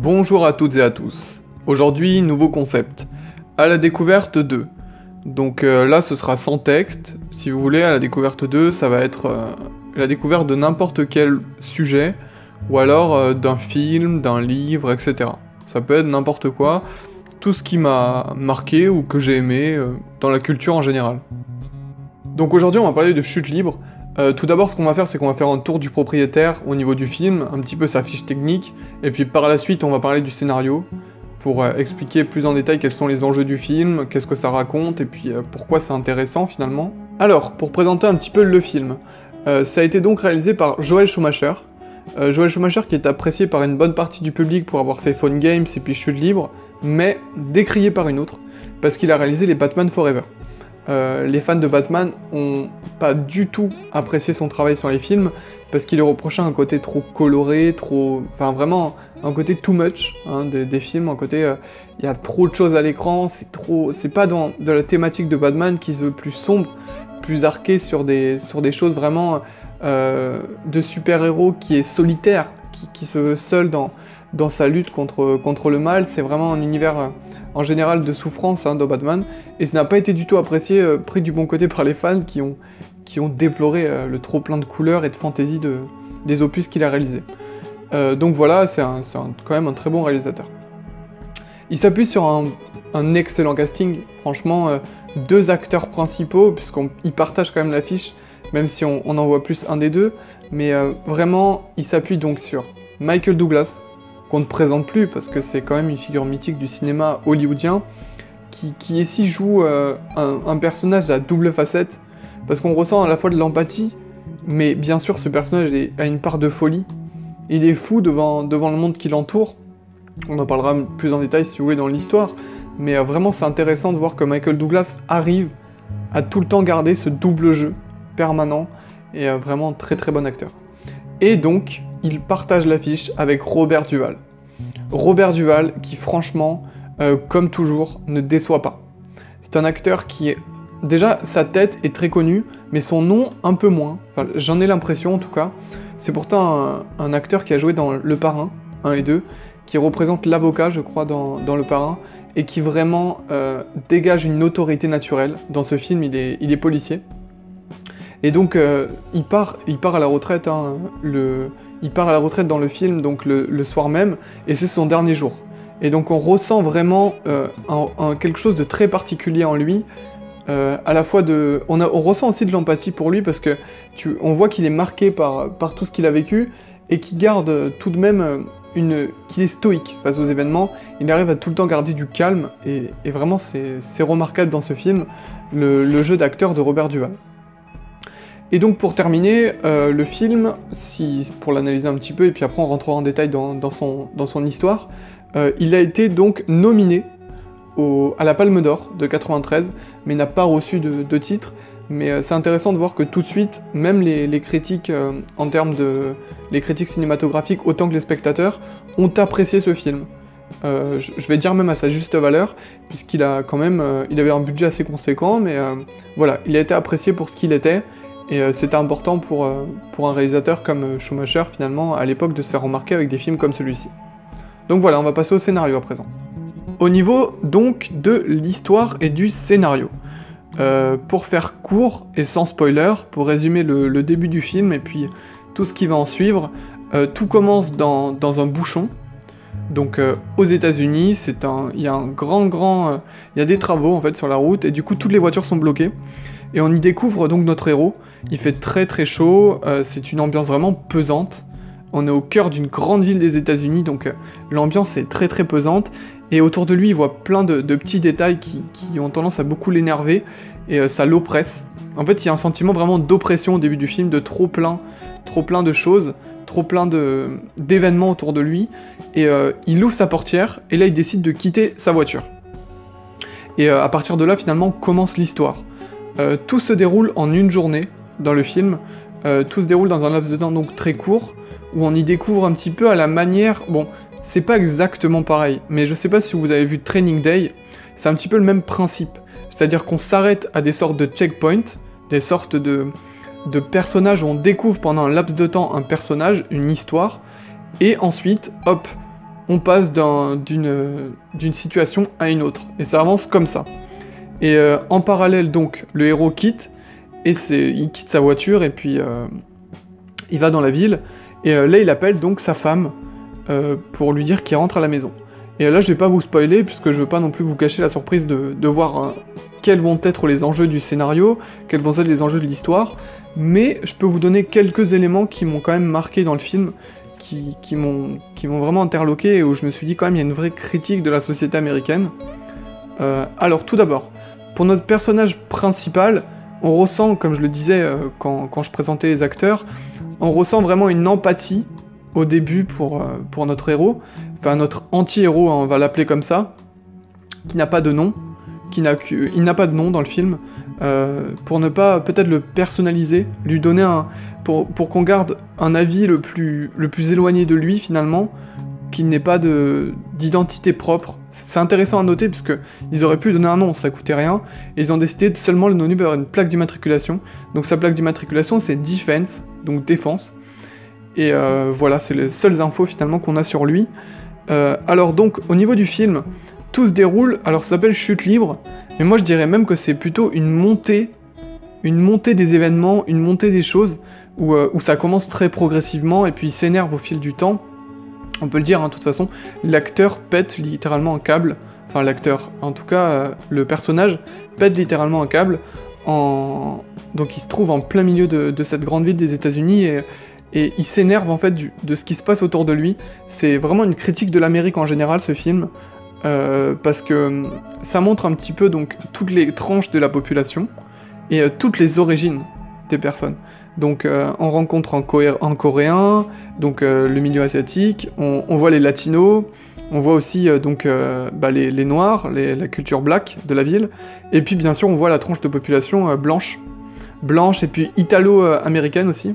Bonjour à toutes et à tous. Aujourd'hui, nouveau concept. À la découverte 2. Donc là, ce sera sans texte. Si vous voulez, à la découverte 2, ça va être la découverte de n'importe quel sujet, ou alors d'un film, d'un livre, etc. Ça peut être n'importe quoi, tout ce qui m'a marqué ou que j'ai aimé dans la culture en général. Donc aujourd'hui, on va parler de chute libre. Tout d'abord, ce qu'on va faire, c'est qu'on va faire un tour du propriétaire au niveau du film, un petit peu sa fiche technique, et puis par la suite, on va parler du scénario, pour expliquer plus en détail quels sont les enjeux du film, qu'est-ce que ça raconte, et puis pourquoi c'est intéressant finalement. Alors, pour présenter un petit peu le film, ça a été donc réalisé par Joel Schumacher. Joel Schumacher qui est apprécié par une bonne partie du public pour avoir fait Phone Games et puis Chute libre, mais décrié par une autre, parce qu'il a réalisé les Batman Forever. Les fans de Batman ont pas du tout apprécié son travail sur les films, parce qu'il lui reprochait un côté trop coloré, enfin vraiment un côté too much hein, des films, un côté il y a trop de choses à l'écran, c'est pas dans de la thématique de Batman qui se veut plus sombre, plus arqué sur des choses vraiment de super-héros qui est solitaire, qui se veut seul dans sa lutte contre le mal. C'est vraiment un univers en général de souffrance hein, dans Batman, et ça n'a pas été du tout apprécié, pris du bon côté par les fans qui ont déploré le trop plein de couleurs et de fantaisie des opus qu'il a réalisés. Donc voilà, c'est quand même un très bon réalisateur. Il s'appuie sur un excellent casting, franchement, 2 acteurs principaux, puisqu'ils partagent quand même l'affiche, même si on en voit plus un des deux, mais vraiment, il s'appuie donc sur Michael Douglas, qu'on ne présente plus, parce que c'est quand même une figure mythique du cinéma hollywoodien, qui ici joue un personnage à double facette, parce qu'on ressent à la fois de l'empathie, mais bien sûr ce personnage a une part de folie. Il est fou devant le monde qui l'entoure. On en parlera plus en détail si vous voulez dans l'histoire, mais vraiment c'est intéressant de voir que Michael Douglas arrive à tout le temps garder ce double jeu permanent, et vraiment très très bon acteur. Et donc, il partage l'affiche avec Robert Duvall. Robert Duvall qui franchement, comme toujours, ne déçoit pas. C'est un acteur qui est... Déjà, sa tête est très connue, mais son nom un peu moins. Enfin, j'en ai l'impression en tout cas. C'est pourtant un acteur qui a joué dans Le Parrain 1 et 2, qui représente l'avocat, je crois, dans Le Parrain, et qui vraiment dégage une autorité naturelle. Dans ce film, il est policier. Et donc, il part à la retraite, hein, il part à la retraite dans le film, donc le soir même, et c'est son dernier jour. Et donc on ressent vraiment quelque chose de très particulier en lui, à la fois on ressent aussi de l'empathie pour lui, parce que on voit qu'il est marqué par tout ce qu'il a vécu, et qu'il garde tout de même qu'il est stoïque face aux événements. Il arrive à tout le temps garder du calme, et vraiment c'est remarquable dans ce film, le jeu d'acteur de Robert Duvall. Et donc pour terminer, le film, pour l'analyser un petit peu, et puis après on rentrera en détail dans son histoire, il a été donc nominé à la Palme d'Or de 93, mais n'a pas reçu de titre. Mais c'est intéressant de voir que tout de suite, même les critiques en termes les critiques cinématographiques, autant que les spectateurs, ont apprécié ce film. Je vais dire même à sa juste valeur, puisqu'il a quand même, il avait un budget assez conséquent, mais voilà, il a été apprécié pour ce qu'il était. Et c'était important pour un réalisateur comme Schumacher, finalement, à l'époque, de se faire remarquer avec des films comme celui-ci. Donc voilà, on va passer au scénario à présent. Au niveau, donc, de l'histoire et du scénario. Pour faire court et sans spoiler, pour résumer le début du film et puis tout ce qui va en suivre, tout commence dans un bouchon. Donc aux États-Unis, il y a il y a des travaux en fait sur la route, et du coup toutes les voitures sont bloquées. Et on y découvre donc notre héros. Il fait très très chaud, c'est une ambiance vraiment pesante. On est au cœur d'une grande ville des États-Unis, donc l'ambiance est très très pesante. Et autour de lui, il voit plein de petits détails qui ont tendance à beaucoup l'énerver, et ça l'oppresse. En fait, il y a un sentiment vraiment d'oppression au début du film, de trop plein de choses, trop plein d'événements autour de lui. Et il ouvre sa portière, et là il décide de quitter sa voiture. Et à partir de là, finalement, commence l'histoire. Tout se déroule en une journée dans le film, tout se déroule dans un laps de temps donc très court, où on y découvre un petit peu à la manière... Bon, c'est pas exactement pareil, mais je sais pas si vous avez vu Training Day, c'est un petit peu le même principe. C'est-à-dire qu'on s'arrête à des sortes de checkpoints, des sortes de personnages où on découvre pendant un laps de temps un personnage, une histoire, et ensuite, hop, on passe d'une situation à une autre, et ça avance comme ça. Et en parallèle, donc, le héros quitte, et il quitte sa voiture, et puis il va dans la ville, et là il appelle donc sa femme, pour lui dire qu'il rentre à la maison. Et là je vais pas vous spoiler, puisque je veux pas non plus vous cacher la surprise de voir quels vont être les enjeux du scénario, quels vont être les enjeux de l'histoire, mais je peux vous donner quelques éléments qui m'ont quand même marqué dans le film, qui m'ont vraiment interloqué, et où je me suis dit quand même il y a une vraie critique de la société américaine. Alors tout d'abord, pour notre personnage principal, on ressent, comme je le disais quand je présentais les acteurs, on ressent vraiment une empathie au début pour notre héros, enfin notre anti-héros, hein, on va l'appeler comme ça, qui n'a pas de nom, il n'a pas de nom dans le film, pour ne pas peut-être le personnaliser, lui donner pour qu'on garde un avis le plus éloigné de lui finalement, qu'il n'ait pas d'identité propre. C'est intéressant à noter parce que ils auraient pu donner un nom, ça coûtait rien, et ils ont décidé de seulement le nommer par une plaque d'immatriculation. Donc sa plaque d'immatriculation c'est Defense, donc défense. Et voilà, c'est les seules infos finalement qu'on a sur lui. Alors donc au niveau du film, tout se déroule, alors ça s'appelle Chute libre, mais moi je dirais même que c'est plutôt une montée des événements, une montée des choses, où ça commence très progressivement et puis il s'énerve au fil du temps. On peut le dire, hein, de toute façon, l'acteur pète littéralement un câble, enfin l'acteur, en tout cas le personnage pète littéralement un câble, donc il se trouve en plein milieu de cette grande ville des États-Unis et il s'énerve en fait de ce qui se passe autour de lui. C'est vraiment une critique de l'Amérique en général ce film, parce que ça montre un petit peu donc toutes les tranches de la population et toutes les origines des personnes. Donc on rencontre un Coréen, donc le milieu asiatique, on voit les latinos, on voit aussi les noirs, la culture black de la ville, et puis bien sûr on voit la tranche de population blanche et puis italo-américaine aussi.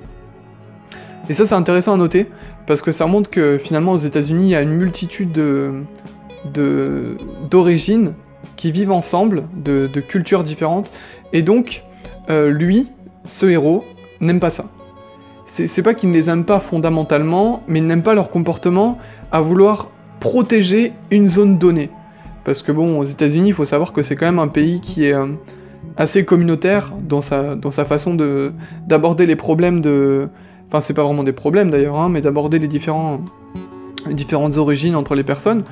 Et ça c'est intéressant à noter, parce que ça montre que finalement aux États-Unis il y a une multitude d'origines qui vivent ensemble, de cultures différentes, et donc lui, ce héros, n'aime pas ça. C'est pas qu'il ne les aime pas fondamentalement, mais il n'aime pas leur comportement à vouloir protéger une zone donnée. Parce que bon, aux États-Unis, il faut savoir que c'est quand même un pays qui est assez communautaire dans sa façon d'aborder les problèmes Enfin, c'est pas vraiment des problèmes d'ailleurs, hein, mais d'aborder les différentes origines entre les personnes.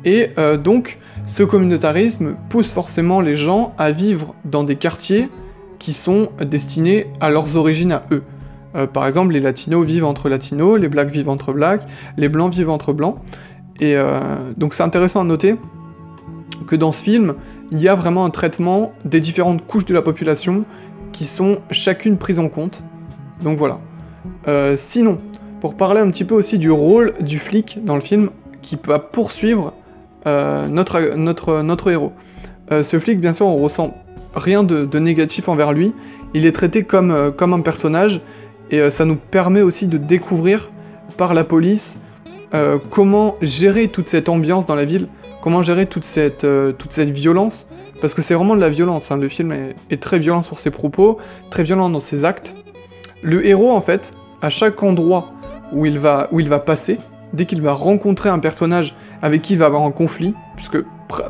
Et donc, ce communautarisme pousse forcément les gens à vivre dans des quartiers qui sont destinés à leurs origines à eux. Par exemple, les latinos vivent entre latinos, les blacks vivent entre blacks, les blancs vivent entre blancs. Et donc c'est intéressant à noter que dans ce film, il y a vraiment un traitement des différentes couches de la population qui sont chacune prises en compte. Donc voilà. Sinon, pour parler un petit peu aussi du rôle du flic dans le film, qui va poursuivre notre héros. Ce flic, bien sûr, on ressent rien de négatif envers lui, il est traité comme un personnage, et ça nous permet aussi de découvrir par la police comment gérer toute cette ambiance dans la ville, comment gérer toute cette violence, parce que c'est vraiment de la violence, hein. Le film est très violent sur ses propos, très violent dans ses actes. Le héros, en fait, à chaque endroit où il va passer, dès qu'il va rencontrer un personnage avec qui il va avoir un conflit, puisque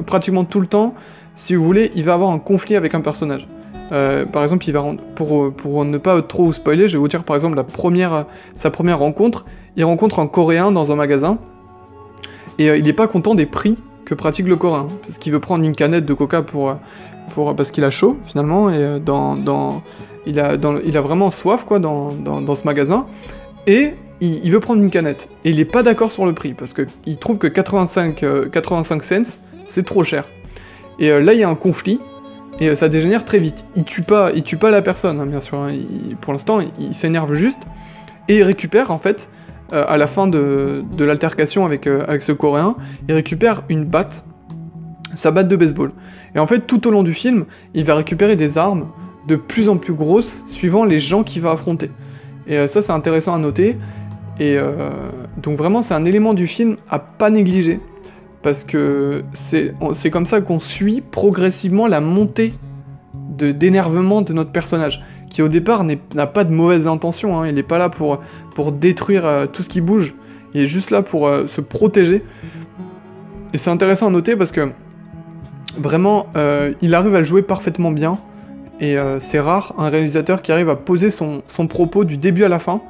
pratiquement tout le temps, si vous voulez, il va avoir un conflit avec un personnage. Par exemple, pour ne pas trop vous spoiler, je vais vous dire par exemple sa première rencontre. Il rencontre un Coréen dans un magasin, et il n'est pas content des prix que pratique le Coréen, parce qu'il veut prendre une canette de coca parce qu'il a chaud finalement, et il a vraiment soif quoi dans ce magasin, et il veut prendre une canette, et il n'est pas d'accord sur le prix, parce qu'il trouve que 85 cents, c'est trop cher. Et là, il y a un conflit, et ça dégénère très vite. Il tue pas la personne, hein, bien sûr, hein. Pour l'instant, il s'énerve juste, et il récupère, en fait, à la fin de l'altercation avec ce Coréen, il récupère sa batte de baseball. Et en fait, tout au long du film, il va récupérer des armes de plus en plus grosses, suivant les gens qu'il va affronter. Et ça, c'est intéressant à noter, et donc vraiment, c'est un élément du film à pas négliger, parce que c'est comme ça qu'on suit progressivement la montée d'énervement de notre personnage, qui au départ n'a pas de mauvaises intentions, hein. Il n'est pas là pour détruire tout ce qui bouge, il est juste là pour se protéger. Et c'est intéressant à noter parce que vraiment, il arrive à le jouer parfaitement bien. Et c'est rare un réalisateur qui arrive à poser son propos du début à la fin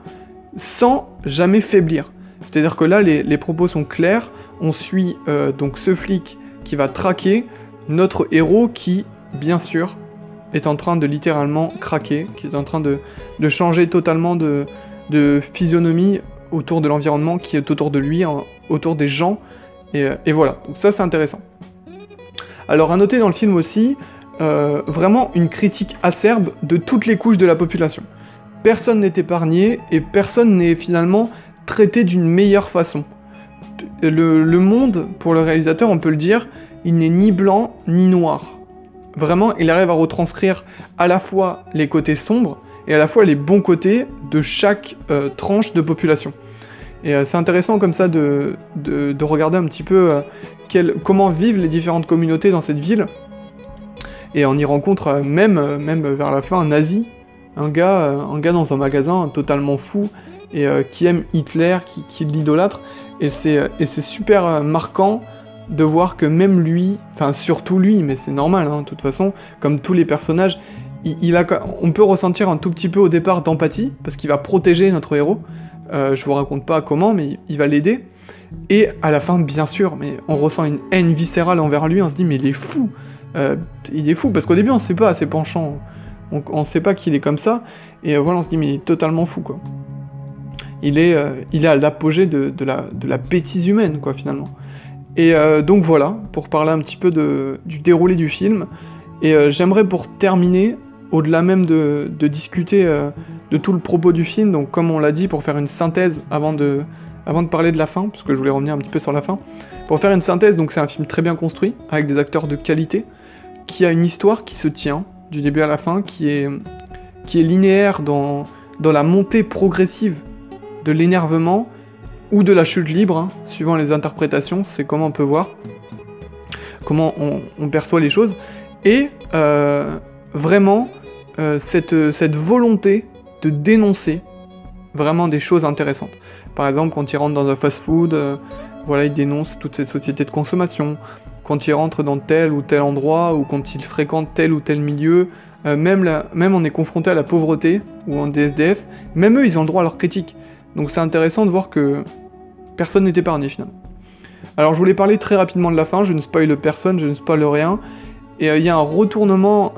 sans jamais faiblir. C'est-à-dire que là, les propos sont clairs. On suit donc ce flic qui va traquer notre héros qui, bien sûr, est en train de littéralement craquer, qui est en train de changer totalement de physionomie autour de l'environnement qui est autour de lui, autour des gens, et voilà. Donc ça, c'est intéressant. Alors, à noter dans le film aussi, vraiment une critique acerbe de toutes les couches de la population. Personne n'est épargné, et personne n'est finalement traité d'une meilleure façon. Le monde, pour le réalisateur, on peut le dire, il n'est ni blanc, ni noir. Vraiment, il arrive à retranscrire à la fois les côtés sombres et à la fois les bons côtés de chaque tranche de population. Et c'est intéressant comme ça de regarder un petit peu comment vivent les différentes communautés dans cette ville. Et on y rencontre même vers la fin un nazi, un gars dans un magasin totalement fou et qui aime Hitler, qui l'idolâtre. Et c'est super marquant de voir que même lui, enfin surtout lui, mais c'est normal, hein, de toute façon, comme tous les personnages, on peut ressentir un tout petit peu au départ d'empathie, parce qu'il va protéger notre héros. Je vous raconte pas comment, mais il va l'aider. Et à la fin, bien sûr, mais on ressent une haine viscérale envers lui, on se dit mais il est fou. Il est fou, parce qu'au début on sait pas ses penchants, on sait pas qu'il est comme ça, et voilà, on se dit mais il est totalement fou, quoi. Il est à l'apogée de la bêtise humaine, quoi, finalement. Et donc voilà, pour parler un petit peu du déroulé du film, et j'aimerais pour terminer, au-delà même de discuter de tout le propos du film, donc comme on l'a dit, pour faire une synthèse avant de parler de la fin, parce que je voulais revenir un petit peu sur la fin, pour faire une synthèse, donc c'est un film très bien construit, avec des acteurs de qualité, qui a une histoire qui se tient, du début à la fin, qui est linéaire dans la montée progressive de l'énervement, ou de la chute libre, hein, suivant les interprétations, c'est comment on peut voir, comment on perçoit les choses, et vraiment cette volonté de dénoncer vraiment des choses intéressantes. Par exemple, quand il rentre dans un fast-food, voilà, il dénonce toute cette société de consommation. Quand il rentre dans tel ou tel endroit, ou quand il fréquente tel ou tel milieu, même on est confronté à la pauvreté, ou en DSDF, même eux, ils ont le droit à leur critique. Donc c'est intéressant de voir que personne n'est épargné, finalement. Alors je voulais parler très rapidement de la fin, je ne spoile personne, je ne spoile rien, et il y a un retournement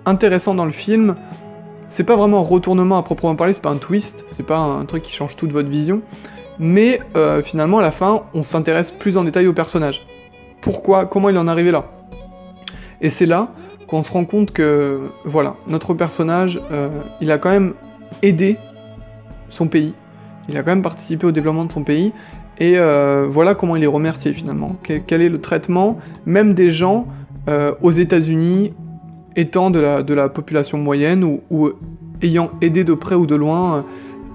intéressant dans le film. C'est pas vraiment un retournement à proprement parler, c'est pas un twist, c'est pas un truc qui change toute votre vision, mais finalement à la fin, on s'intéresse plus en détail au personnage. Pourquoi, comment il en est arrivé là? Et c'est là qu'on se rend compte que, voilà, notre personnage, il a quand même aidé son pays, il a quand même participé au développement de son pays, et voilà comment il est remercié finalement. Quel est le traitement, même des gens aux États-Unis, étant de la population moyenne, ou ayant aidé de près ou de loin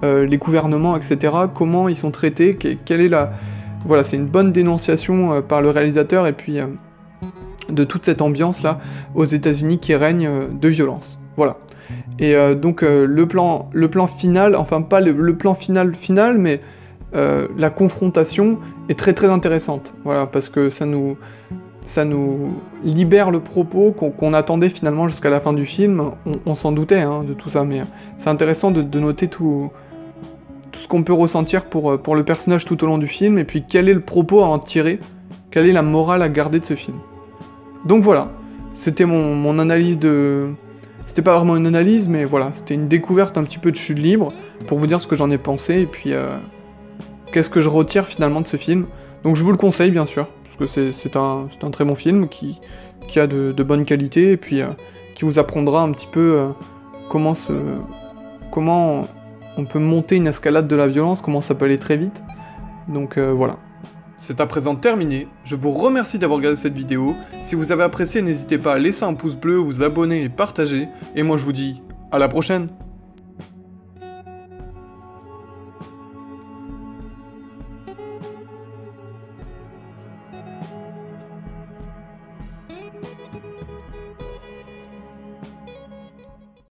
les gouvernements, etc., comment ils sont traités, quelle est la... Voilà, c'est une bonne dénonciation par le réalisateur, et puis de toute cette ambiance-là aux États-Unis qui règne de violence. Voilà. Et donc le plan final, enfin pas le plan final, mais la confrontation est très très intéressante. Voilà, parce que ça nous libère le propos qu'on attendait finalement jusqu'à la fin du film. On s'en doutait, hein, de tout ça, mais c'est intéressant de noter tout ce qu'on peut ressentir pour le personnage tout au long du film, et puis quel est le propos à en tirer, quelle est la morale à garder de ce film. Donc voilà, c'était mon analyse de... C'était pas vraiment une analyse, mais voilà, c'était une découverte un petit peu de chute libre, pour vous dire ce que j'en ai pensé, et puis qu'est-ce que je retire finalement de ce film. Donc je vous le conseille, bien sûr, parce que c'est un très bon film, qui a de bonnes qualités, et puis qui vous apprendra un petit peu comment on peut monter une escalade de la violence, comment ça peut aller très vite. Donc voilà. C'est à présent terminé, je vous remercie d'avoir regardé cette vidéo. Si vous avez apprécié, n'hésitez pas à laisser un pouce bleu, vous abonner et partager. Et moi je vous dis à la prochaine.